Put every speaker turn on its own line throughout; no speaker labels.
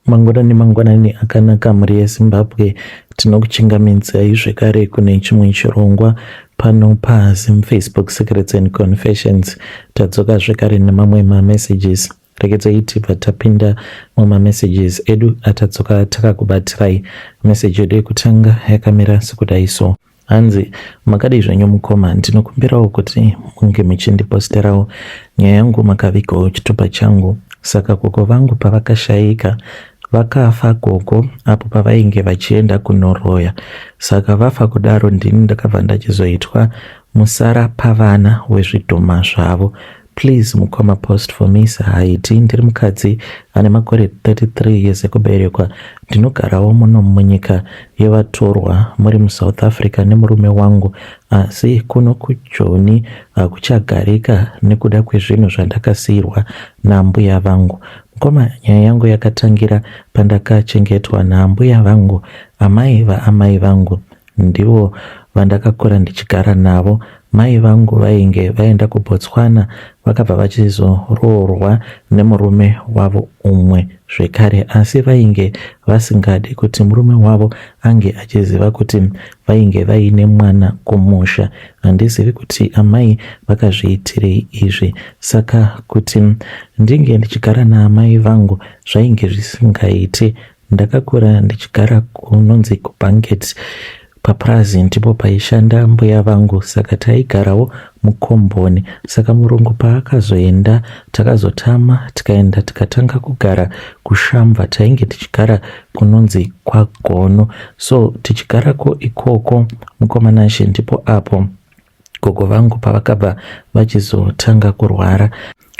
Mangwanani akanaka mhuri yeZimbabwe, tinokuchingamidzai zvekare kune chimwe chirongwa pano paZimFacebook Secrets and Confessions. Tadzoka zvekare nemamwe mamessages. Regedzai tibva tapinda mumamessages edu atadzoka takakubatirai. Message yedu yekutanga yakamira sekudai so. Hanzi, makadai zvenyu mukoma, ndinokumbirawo kuti munge muchindiposterawo nyaya yangu makavigawo chitupa changu. Saka gogo vangu pavakashayika vakafa gogo apo pavainge vachienda kunoroya. Saka vafa kudaro ndini ndakabva ndachizoitwa musara pavana wezvidhoma zvavo. Please mukoma post for me sahaiti. Ndiri mukadzi ane makore 33 years ekuberekwa. Ndinogarawo muno munyika yevatorwa muri muSouth Africa nemurume wangu, asi kuno kuJoni hakuchagarika nekuda kwezvinhu zvandakasiyirwa nambuya vangu. Mukoma, nyaya yangu yakatangira pandakachengetwa nambuya vangu. Amai vaamai vangu ndivo vandakakura ndichigara navo. Mai vangu vainge vaenda kuBotswana vakabva vachizoroorwa nemurume wavo umwe zvekare, asi vainge vasingadi kuti murume wavo ange achiziva kuti vainge vaine mwana kumusha. Handizivi kuti amai vakazviitirei izvi, saka kuti ndinge ndichigara naamai vangu zvainge zvisingaite. Ndakakura ndichigara kunonzi kuBanket paPlazi, ndipo paishanda mbuya vangu, saka taigarawo mukomboni. Saka murungu paakazoenda takazotama tikaenda tikatanga kugara kuShamva, tainge tichigara kunonzi kwaGono. So tichigarako ikoko mukomanashe, ndipo apo gogo vangu pavakabva vachizotanga kurwara.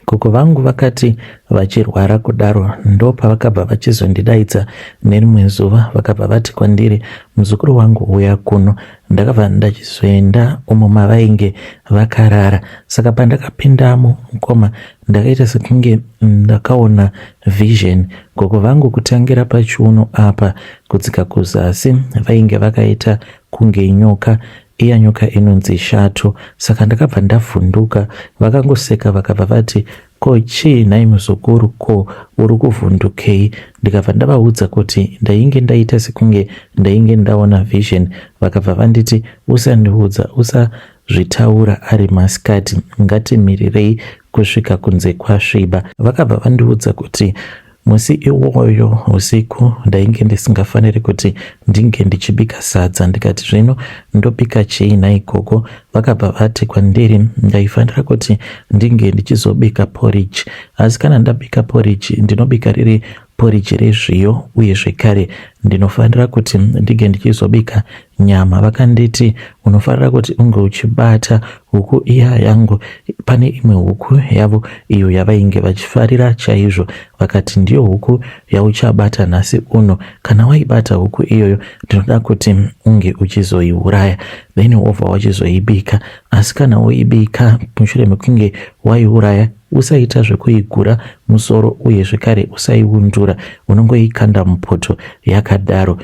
Gogo vangu vakati vachirwara kudaro ndo pavakabva vachizondidaidza nerimwe zuva vakabva vati kwandiri, muzukuru wangu uya kuno. Ndakabva ndachizoenda umo mavainge vakarara. Saka pandakapindamo mukoma ndakaita sekunge ndakaona vision. Gogo vangu kutangira pachiuno apa kudzika kuzasi vainge vakaita kunge nyoka, iya nyoka inonzi shato. Saka ndakabva ndavhunduka. Vakangoseka vakabva vati, ko chii nhai muzukuru, ko uri kuvhundukei? Ndikabva ndavaudza kuti ndainge ndaita sekunge ndainge ndaona vision. Vakabva vanditi, usandiudza, usazvitaura ari masikati, ngatimirirei kusvika kunze kwasviba. Vakabva vandiudza kuti musi iwoyo usiku ndainge ndisingafaniri kuti ndinge ndichibika sadza. Ndikati, zvino ndobika chii nhai gogo? Vakabva vati kwandiri ndaifanira kuti ndinge ndichizobika porridge, asi kana ndabika porridge ndinobika riri porridge rezviyo, uye zvekare ndinofanira kuti ndinge ndichizobika nyama. Vakanditi unofanira kuti unge uchibata huku iya yangu. Pane imwe huku yavo iyo yavainge vachifarira chaizvo. Vakati ndiyo huku yauchabata nhasi uno. Kana waibata huku iyoyo ndinoda kuti unge uchizoiuraya, then wobva wachizoibika. Asi kana woibika mushure mekunge waiuraya, usaita zvekuigura musoro, uye zvekare usaiundura, unongoikanda mupoto yakadaro.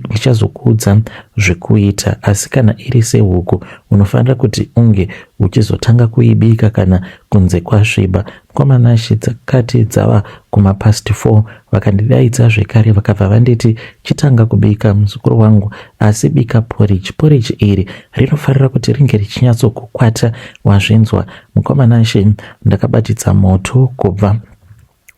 Ndichazokuudza zvekuita. Asi kana iri sehuku unofanira kuti unge uchizotanga kuibika kana kunze kwasviba. Mukomanashe dzakati dzava kuma4:30 vakandidaidza zvekare vakabva vanditi, chitanga kubika muzukuru wangu, asi bika porridge. Porridge iri rinofanira kuti ringe richinyatsokukwata, wazvinzwa? Mukomanashe ndakabatidza moto kubva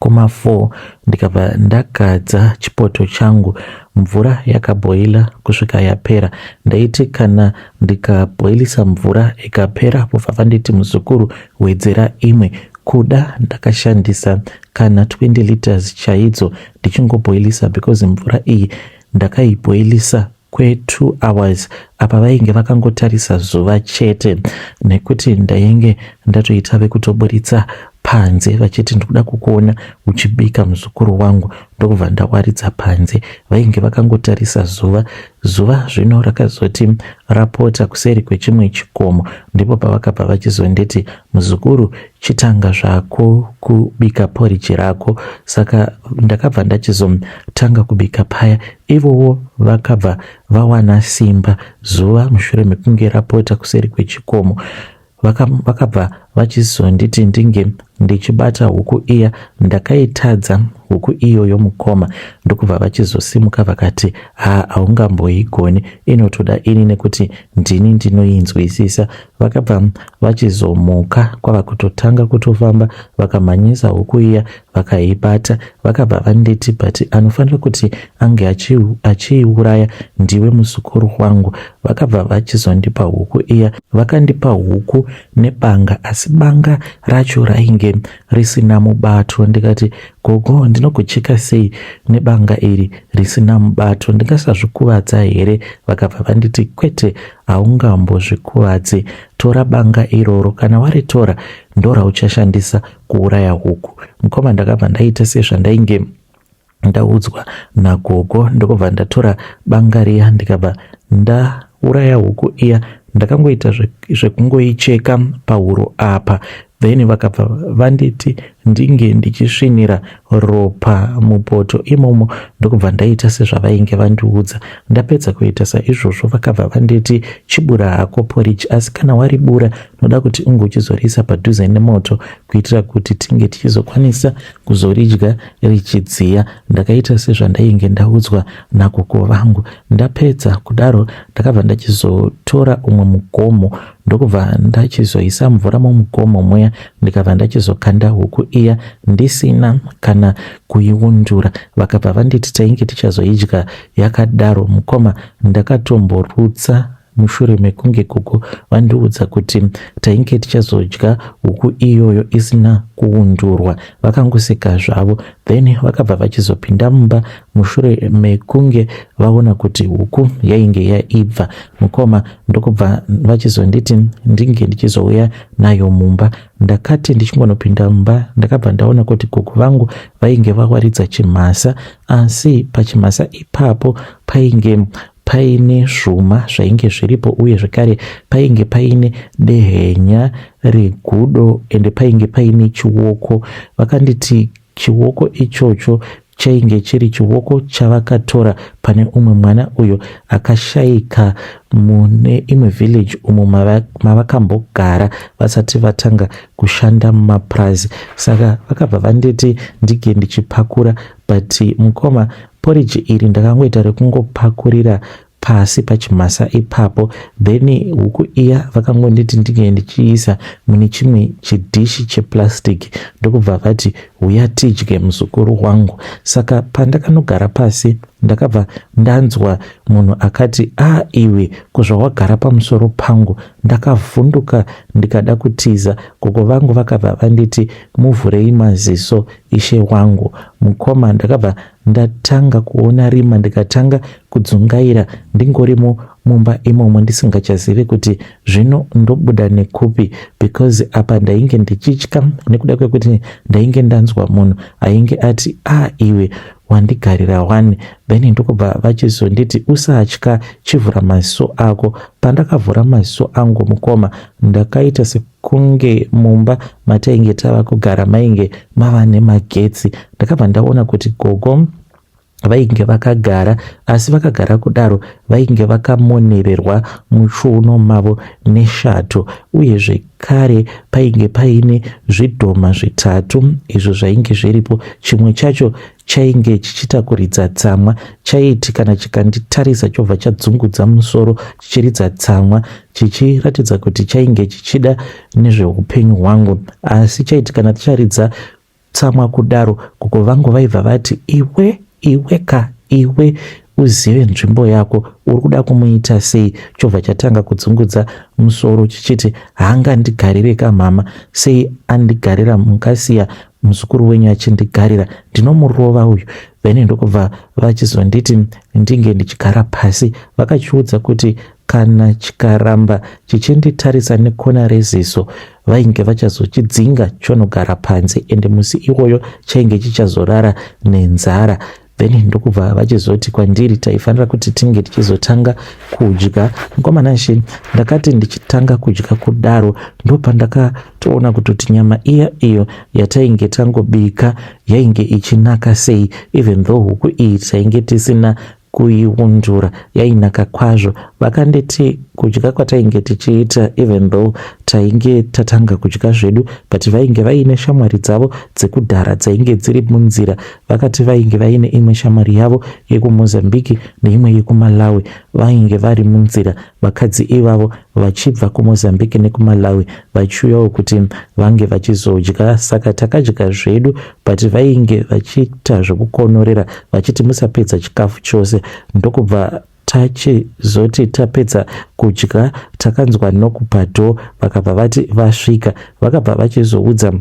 kuma4 ndikabva ndagadza chipoto changu. Mvura yakabhoila kusvika yapera. Ndaiti kana ndikabhoilisa mvura ikapera, pobva vanditi, muzukuru wedzera imwe. Kuda ndakashandisa kana 20 liters chaidzo ndichingobhoilisa, because mvura iyi ndakaibhoilisa kwe2 hours. Apa vainge vakangotarisa zuva chete, nekuti ndainge ndatoita vekutoburitsa panze vachiti ndikuda kukuona uchibika muzukuru wangu, ndokubva ndawaridza panze. Vainge vakangotarisa zuva. Zuva zvino rakazoti rapota kuseri kwechimwe chikomo, ndipo pavakabva vachizonditi, muzukuru chitanga zvako kubika porridge rako. Saka ndakabva ndachizotanga kubika paya. Ivowo vakabva vawana simba. Zuva mushure mekunge rapota kuseri kwechikomo vakabva vachizonditi ndinge ndichibata huku iya ndakaitadza huku iyoyo mukoma. Ndokubva vachizosimuka vakati haungamboigoni, inotoda ini nekuti ndini ndinoinzwisisa. Vakabva vachizomuka kwava kutotanga kutofamba, vakamhanyisa huku iya vakaibata. Vakabva vanditi but anofanira kuti ange achiiuraya ndiwe muzukuru wangu. Vakabva vachizondipa huku iya, vakandipa huku nebanga, asi banga racho rainge risina mubato. Ndikati gogo, ndinogocheka sei nebanga iri risina mubato, ndingasazvikuvadza here? Vakabva vanditi kwete, haungambozvikuvadzi, tora banga iroro, kana waritora ndorauchashandisa kuuraya huku. Mukoma ndakabva ndaita sezvandainge ndaudzwa nagogo, ndokubva ndatora banga riya ndikabva ndauraya huku iya. Ndakangoita zvekungoicheka pahuro apa, then vakabva vanditi ndinge ndichisvinira ropa mupoto imomo. Ndokubva ndaita sezvavainge vandiudza. Ndapedza kuita saizvozvo vakabva vanditi chibura hako porridge, asi kana waribura noda kuti unge uchizorisa padhuze nemoto kuitira kuti tinge tichizokwanisa kuzoridya richidziya. Ndakaita sezvandainge ndaudzwa nagogo vangu. Ndapedza kudaro ndakabva ndachizotora umwe mugomo, ndokubva ndachizoisa mvura mumugomo muya, ndikabva ndachizokanda huku iya ndisina kana kuiundura. Vakabva vanditi tainge tichazoidya yakadaro. Mukoma ndakatomborutsa mushure mekunge gogo vandiudza kuti tainge tichazodya huku iyoyo isina kuundurwa. Vakangoseka zvavo, then vakabva vachizopinda mumba mushure mekunge vaona kuti huku yainge yaibva. Mukoma ndokubva vachizonditi ndinge ndichizouya nayo mumba. Ndakati ndichingonopinda mumba ndakabva ndaona kuti gogo vangu vainge vawaridza chimhasa, asi pachimhasa ipapo painge paine zvuma zvainge zviripo, uye zvekare painge paine dehenya regudo ende painge paine chiwoko. Vakanditi chiwoko ichocho chainge chiri chiwoko chavakatora pane umwe mwana uyo akashayika mune imwe village umo mavakambogara vasati vatanga kushanda mumapurazi. Saka vakabva vanditi ndige ndichipakura, but mukoma porridge iri ndakangoita rekungopakurira pasi pachimhasa ipapo, then huku iya vakangonditi ndige ndichiisa mune chimwe chidhishi cheplastic. Ndokubva vati uya tidye muzukuru wangu. Saka pandakanogara pasi ndakabva ndanzwa munhu akati iwe kuzvawagara pamusoro pangu. Ndakavhunduka ndikada kutiza. Gogo vangu vakabva vanditi muvhurei maziso ishe wangu. Mukoma ndakabva ndatanga kuona rima, ndikatanga kudzungaira ndingorimo mumba imomo ndisingachazivi kuti zvino ndobuda nekupi, because apa ndainge ndichitya nekuda kwekuti ndainge ndanzwa munhu ainge ati iwe wandigarira wani. Then ndokubva vachizonditi usatya, chivhura maziso ako. Pandakavhura maziso angu mukoma ndakaita sekunge mumba matainge tava kugara mainge mava nemagetsi. Ndakabva ndaona kuti gogo vainge vakagara, asi vakagara kudaro vainge vakamonererwa muchiuno mavo neshato, uye zvekare painge paine zvidhoma zvitatu izvo zvainge zviripo. Chimwe chacho chainge chichitakuridza tsamwa, chaiti kana chikanditarisa chobva chadzungudza musoro chichiridza tsamwa, chichiratidza kuti chainge chichida nezveupenyu hwangu. Asi chaiti kana ticharidza tsamwa kudaro, gogo vangu vaibva vati iwe uzive nzvimbo yako, uri kuda kumuita sei? Chobva chatanga kudzungudza musoro chichiti haangandigarire kamama, sei andigarira mukasiya muzukuru wenyu achindigarira, ndinomurova uyu. Then ndokubva vachizonditi ndinge ndichigara pasi. Vakachiudza kuti kana chikaramba chichinditarisa nekona reziso vainge vachazochidzinga chonogara panze, ende musi iwoyo chainge chichazorara nenzara. Then ndokubva vachizoti kwandiri taifanira kuti tinge tichizotanga kudya. Mukomana she ndakati ndichitanga kudya kudaro ndopandakatoona kutoti nyama iyo yatainge tangobika yainge ichinaka sei, even though huku iyi tainge tisina kuiundura yainaka kwazvo. Vakanditi kudya kwatainge tichiita, even though tainge tatanga kudya zvedu, but vainge vaine shamwari dzavo dzekudhara dzainge dziri munzira. Vakati vainge vaine imwe shamwari yavo yekumozambiki neimwe yekuMalawi, vainge vari munzira vakadzi ivavo vachibva kumozambiki nekumalawi vachiuyawo kuti vange vachizodya. Saka takadya zvedu, but vainge vachiita zvekukonorera vachiti musapedza chikafu chose. Ndokubva tachizoti tapedza kudya takanzwa nokupadho, vakabva vati vasvika, vakabva vachizoudza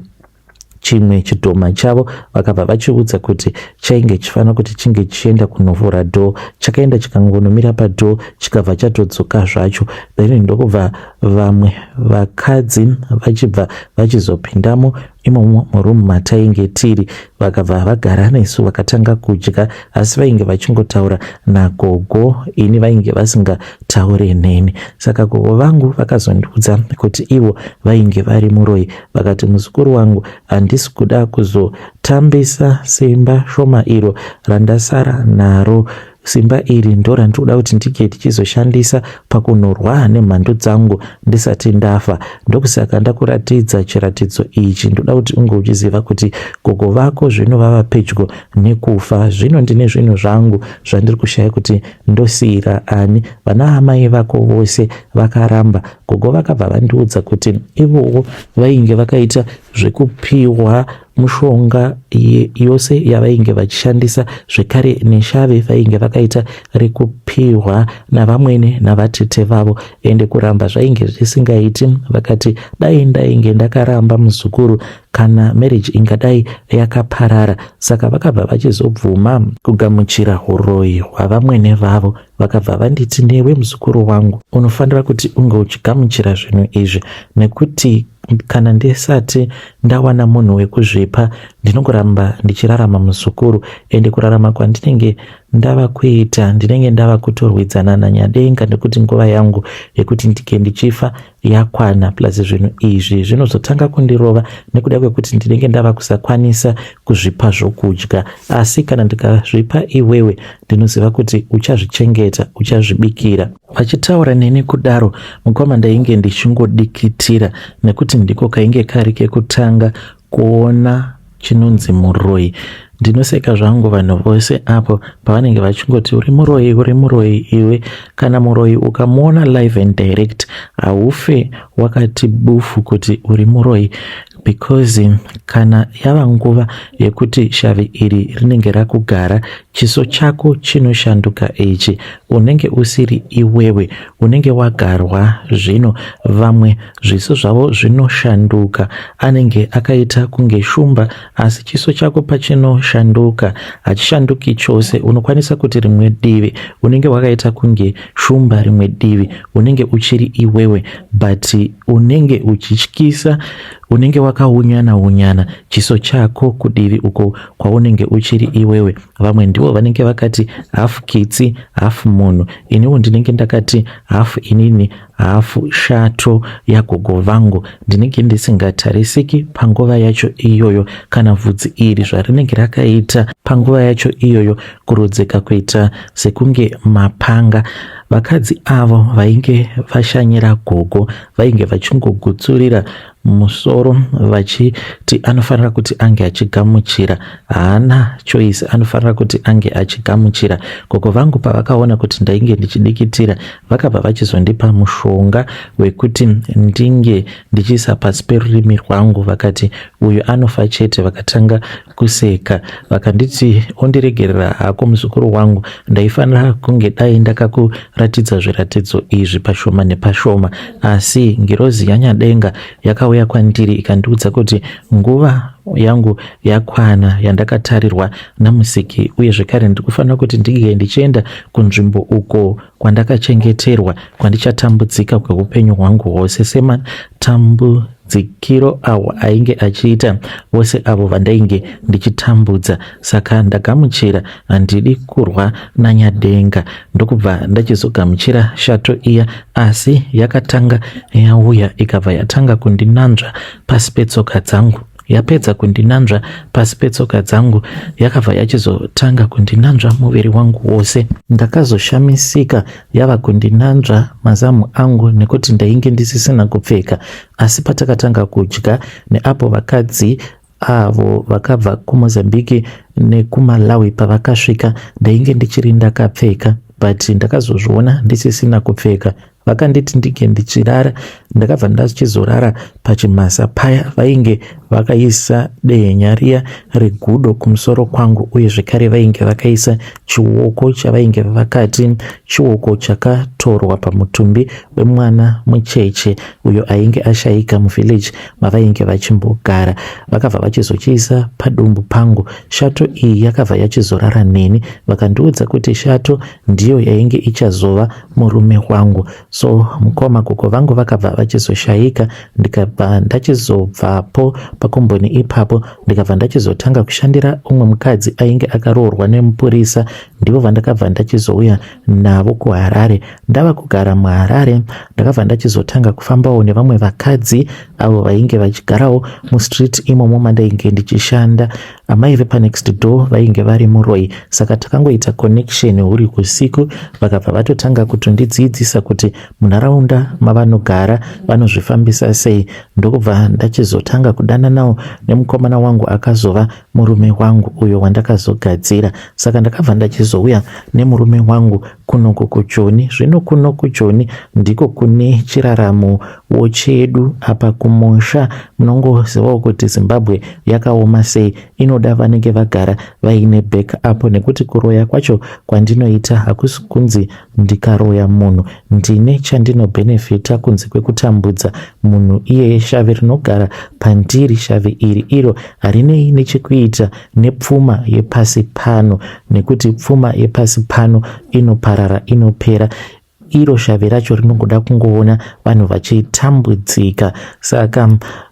chimwe chidhoma chavo, vakabva vachiudza kuti chainge chifanira kuti chinge chienda kunovhura dhoo. Chakaenda chikangonomira padhoo chikabva chatodzoka zvacho. Then ndokubva vamwe vakadzi vachibva vachizopindamo imomo murumu matainge tiri, vakabva vagara nesu vakatanga kudya, asi vainge vachingotaura nagogo, ini vainge vasingataure neni. Saka gogo vangu vakazondiudza kuti ivo vainge vari muroi. Vakati, muzukuru wangu, handisi kuda kuzotambisa simba shoma iro randasara naro. Simba iri ndo randinoda kuti ndike tichizoshandisa pakunorwa nemhando dzangu ndisati ndafa. Ndokusaka ndakuratidza chiratidzo ichi. Ndoda kuti unge uchiziva kuti gogo vako zvino vava pedyo nekufa. Zvino ndine zvinhu zvangu zvandiri kushaya kuti ndosiyira ani. Vana amai vako vose vakaramba. Gogo vakabva vandiudza kuti ivowo vainge vakaita zvekupiwa mushonga yose yavainge vachishandisa, zvekare neshave vainge vakaita rekupiwa navamwene navatete vavo, ende kuramba zvainge zvisingaiti. Vakati dai ndainge ndakaramba muzukuru kana marriage ingadai yakaparara. Saka vakabva vachizobvuma kugamuchira uroi hwavamwene vavo. Vakabva vanditi, newe muzukuru wangu unofanira kuti unge uchigamuchira zvinhu izvi, nekuti kana ndisati ndawana munhu wekuzvipa ndinongoramba ndichirarama muzukuru, ende kurarama kwandinenge ndava kuita ndinenge ndava kutorwidzana naNyadenga, nekuti nguva yangu yekuti ndike ndichifa yakwana. Plus zvinhu izvi zvinozotanga kundirova nekuda kwekuti ndinenge ndava kusakwanisa kuzvipa zvokudya. Asi kana ndikazvipa iwewe ndinoziva kuti uchazvichengeta, uchazvibikira. Vachitaura neni kudaro, mukoma ndainge ndichingodikitira, nekuti ndiko kainge kari kekutanga kuona chinonzi muroi. Ndinoseka zvangu vanhu vose apo pavanenge vachingoti uri muroi iwe. Kana muroi ukamuona live and direct haufe wakati bufu kuti uri muroi, because kana yava nguva yekuti shavi iri rinenge rakugara, chiso chako chinoshanduka ichi. Unenge usiri iwewe, unenge wagarwa. Zvino vamwe zviso zvavo zvinoshanduka, anenge akaita kunge shumba, asi chiso chako pachinoshanduka hachishanduki chose. Unokwanisa kuti rimwe divi unenge wakaita kunge shumba, rimwe divi unenge uchiri iwewe, but unenge uchityisa, unenge wakaunyana chiso chako kudivi uko kwaunenge uchiri iwewe. Vamwe ndivo vanenge vakati hafu kitsi hafu munhu. Iniwo ndinenge ndakati hafu inini hafu shato yagogo vangu. Ndinenge ndisingatarisiki panguva yacho iyoyo, kana vhudzi iri zvarinenge rakaita panguva yacho iyoyo kurodzeka kuita sekunge mapanga. Vakadzi avo vainge vashanyira gogo vainge vachingogutsurira musoro vachiti anofanira kuti ange achigamuchira, haana choice, anofanira kuti ange achigamuchira. Gogo vangu pavakaona kuti ndainge ndichidikitira, vakabva vachizondipa mushonga wekuti ndinge ndichiisa pasi perurimi rwangu. Vakati uyu anofa chete. Vakatanga kuseka vakanditi ondiregerera hako muzukuru wangu, ndaifanira kunge dai ndakakuratidza zviratidzo izvi pashoma nepashoma. Asi ngirozi yaNyadenga yakauya kwandiri ikandiudza kuti nguva yangu yakwana yandakatarirwa namusiki, uye zvekare ndikufanira kuti ndinge ndichienda kunzvimbo uko kwandakachengeterwa, kwandichatambudzika kweupenyu hwangu hwose sematambudzikiro awo ainge achiita vose avo vandainge ndichitambudza. Saka ndagamuchira, handidi kurwa naNyadenga. Ndokubva ndachizogamuchira shato iya, asi yakatanga yauya ikabva yatanga kundinanzva pasi petsoka dzangu. yapedza kundinanzva pasi petsoka dzangu, yakabva yachizotanga kundinanzva muviri wangu wose. Ndakazoshamisika yava kundinanzva mazamu angu nekuti ndainge ndisisina kupfeka. Asi patakatanga kudya neapo vakadzi avo vakabva kuMozambique nekuMalawi pavakasvika, ndainge ndichiri ndakapfeka, but ndakazozviona ndisisina kupfeka. Vakanditi ndinge ndichirara, ndakabva ndachizorara pachimhasa paya vainge vakaisa dehenya riya regudo kumusoro kwangu, uye zvekare vainge vakaisa chiwoko chavainge vakati chiwoko chakatorwa pamutumbi wemwana mucheche uyo ainge ashayika muvhileji mavainge vachimbogara. Vakabva vachizochiisa padumbu pangu. Shato iyi yakabva yachizorara neni, vakandiudza kuti shato ndiyo yainge ichazova murume wangu. So mukoma gogo vangu vakabva vachizoshayika, ndikabva ndachizobvapo pakomboni ipapo, ndikabva ndachizotanga kushandira umwe mukadzi ainge akaroorwa nemupurisa. Ndivo vandakabva ndachizouya navo kuHarare. Ndava kugara muHarare, ndakabva ndachizotanga kufambawo nevamwe vakadzi avo vainge vachigarawo mustreet imomo mandainge ndichishanda. Amai vepanext door vainge vari muRoi, saka takangoita connection huri kusiku. Vakabva vatotanga kutondidzidzisa kuti munharaunda mavanogara vanozvifambisa sei. Ndokubva ndachizotanga kudana nawo nemukomana wangu akazova murume wangu uyo wandakazogadzira. Saka ndakabva ndachizouya nemurume wangu kunoku kuJoni. Zvino kuno kuJoni ndiko kune chiraramo chedu. Apa kumusha munongozivawo kuti Zimbabwe yakaoma sei, inoda vanenge vagara vaine backup, nekuti kuroya kwacho kwandinoita hakusi kunzi ndikaroya munhu ndine chandinobenefita kunze kwekutambudza munhu iye shave rinogara pandiri. Shave iri iro harinei nechekuita nepfuma yepasi pano, nekuti pfuma yepasi pano inoparara, inopera. Iro shave racho rinongoda kungoona vanhu vachitambudzika. Saka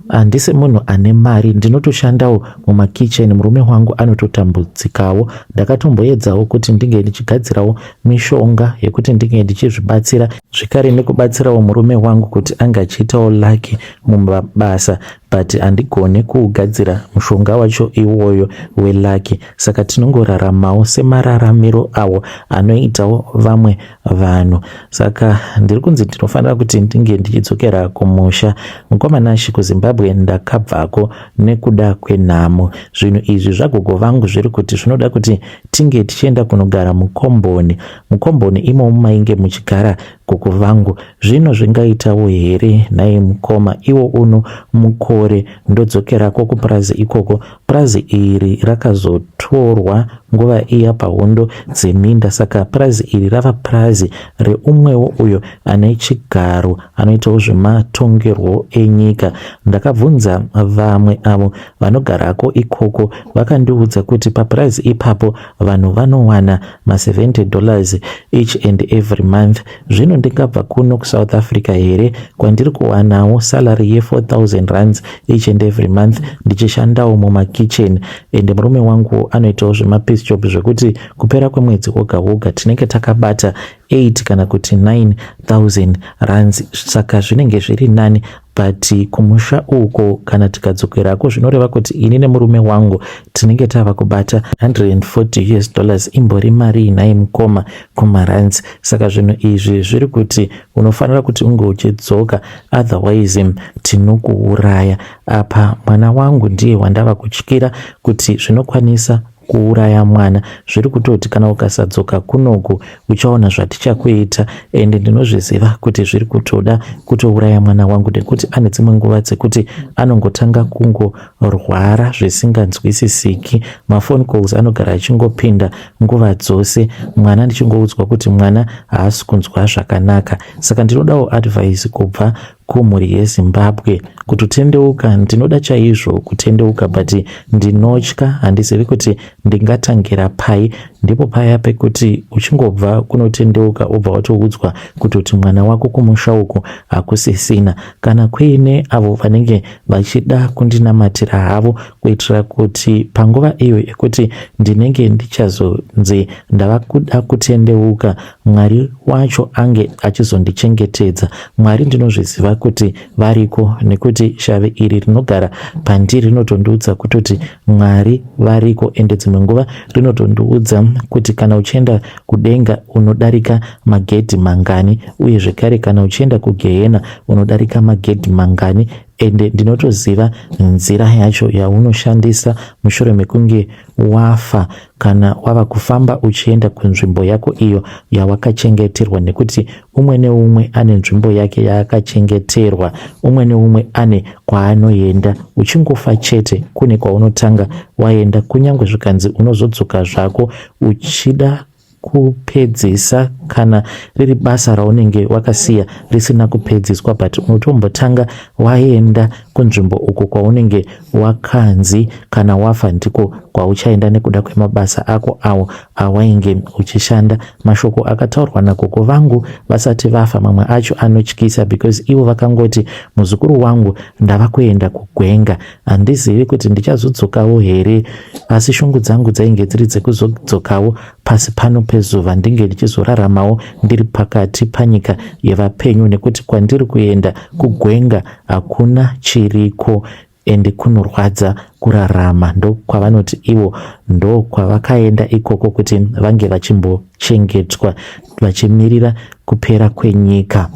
handisi munhu ane mari, ndinotoshandawo mumakicheni, murume wangu anototambudzikawo. Ndakatomboedzawo kuti ndinge ndichigadzirawo mishonga yekuti ndinge ndichizvibatsira, zvekare nekubatsirawo murume wangu kuti anga achiitawo laki mumabasa, but handigone kuugadzira mushonga wacho iwoyo welaki. Saka tinongoraramawo semararamiro awo anoitawo vamwe vanhu. Saka ndiri kunzi ndinofanira kuti ndinge ndichidzokera kumusha. Mukomanashi kuZimbabwe ndakabvako nekuda kwenhamo. Zvinhu izvi zvagogo vangu zviri kuti zvinoda kuti tinge tichienda kunogara mukomboni. Mukomboni imomo mainge muchigara gogo vangu. Zvino zvingaitawo here nai mukoma, iwo uno mukore ndodzokerako kupurazi ikoko. Purazi iri rakazotorwa nguva iya pahondo dzeminda, saka purazi iri rava purazi reumwewo uyo ane chigaro anoitawo zvematongerwo enyika. Ndakabvunza vamwe avo vanogarako ikoko, vakandiudza kuti papurazi ipapo vanhu vanowana $70 each and every month. Zvino ndingabva kuno kuSouth Africa here kwandiri kuwanawo salary ye$4,000 each and every month ndichishandawo mumakicheni. Ende murume wangu anoitawo zvemapiece job zvekuti kupera kwemwedzi woga woga tinenge takabata 8 kana kuti 9,000 rands. Saka zvinenge zviri nani, but kumusha uko kana tikadzokerako zvinoreva kuti ini nemurume wangu tinenge tava kubata $140 imbori mari inai mukoma kumarands. Saka zvinhu izvi zviri kuti unofanira kuti unge uchidzoka, otherwise tinokuuraya. Apa mwana wangu ndiye wandava kutyira kuti zvinokwanisa kuuraya mwana. Zviri kutoti kana ukasadzoka kunoku uchaona zvatichakuita, ende ndinozviziva kuti zviri kutoda kutouraya mwana wangu, nekuti ane dzimwe nguva dzekuti anongotanga kungorwara zvisinganzwisisiki. Mafoni calls anogara achingopinda nguva dzose, mwana ndichingoudzwa kuti mwana haasi kunzwa zvakanaka. Saka ndinodawo advice kubva kumhuri yeZimbabwe. Kutotendeuka ndinoda chaizvo kutendeuka, but ndinotya, handizivi kuti ndingatangira pai. ndipo paya pekuti uchingobva kunotendeuka ubva watoudzwa kutoti mwana wako kumusha uku hakusisina, kana kuine avo vanenge vachida kundinamatira havo kuitira kuti panguva iyo yekuti ndinenge ndichazonzi ndava kuda kutendeuka, Mwari wacho ange achizondichengetedza. Mwari ndinozviziva kuti variko, nekuti shave iri rinogara pandiri rinotondiudza kutoti Mwari variko, ende dzimwe nguva rinotondiudza kuti kana uchienda kudenga unodarika magedhi mangani, uye zvekare kana uchienda kugehena unodarika magedhi mangani. Ende ndinotoziva nzira yacho yaunoshandisa mushure mekunge wafa kana wava kufamba uchienda kunzvimbo yako iyo yawakachengeterwa, nekuti umwe neumwe ane nzvimbo yake yaakachengeterwa, umwe neumwe ane kwaanoenda. Uchingofa chete kune kwaunotanga waenda, kunyange zvikanzi unozodzoka zvako uchida kupedzisa kana riri basa raunenge wakasiya risina kupedziswa, but unotombotanga waenda kunzvimbo uko kwaunenge wakanzi kana wafa ndiko kwauchaenda nekuda kwemabasa ako awo awainge uchishanda. Mashoko akataurwa nagogo vangu vasati vafa mamwe acho anotyisa, because ivo vakangoti muzukuru wangu ndava kuenda kugwenga, handizivi kuti ndichazodzokawo here, asi shungu dzangu dzainge dziri dzekuzodzokawo pasi pano pezuva, ndinge ndichizoraramawo ndiri pakati panyika yevapenyu, nekuti kwandiri kuenda kugwenga hakuna chiriko ende kunorwadza kurarama. Ndo kwavanoti ivo ndo kwavakaenda ikoko kuti vange vachimbochengetwa vachimirira kupera kwenyika.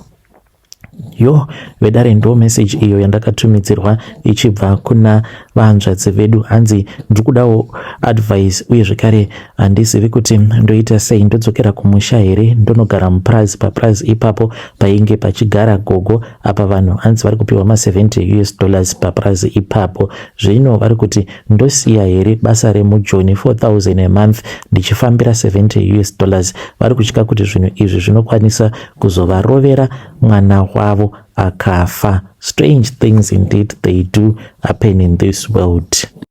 Vedare ndo message iyo yandakatumidzirwa ichibva kuna vahanzvadzi vedu. Hanzi ndikudawo advice, uye zvekare handizivi kuti ndoita sei, ndodzokera kumusha here ndonogara muPrazi. paPrazi ipapo painge pachigara gogo, apa vanhu hanzi vari kupiwa $70 paPrazi ipapo. Zvino vari kuti ndosiya here basa remujoni 4,000 a month ndichifambira $70. Vari kutya kuti zvinhu izvi zvinokwanisa kuzovarovera mwana wavo akafa. Strange things indeed they do happen in this world.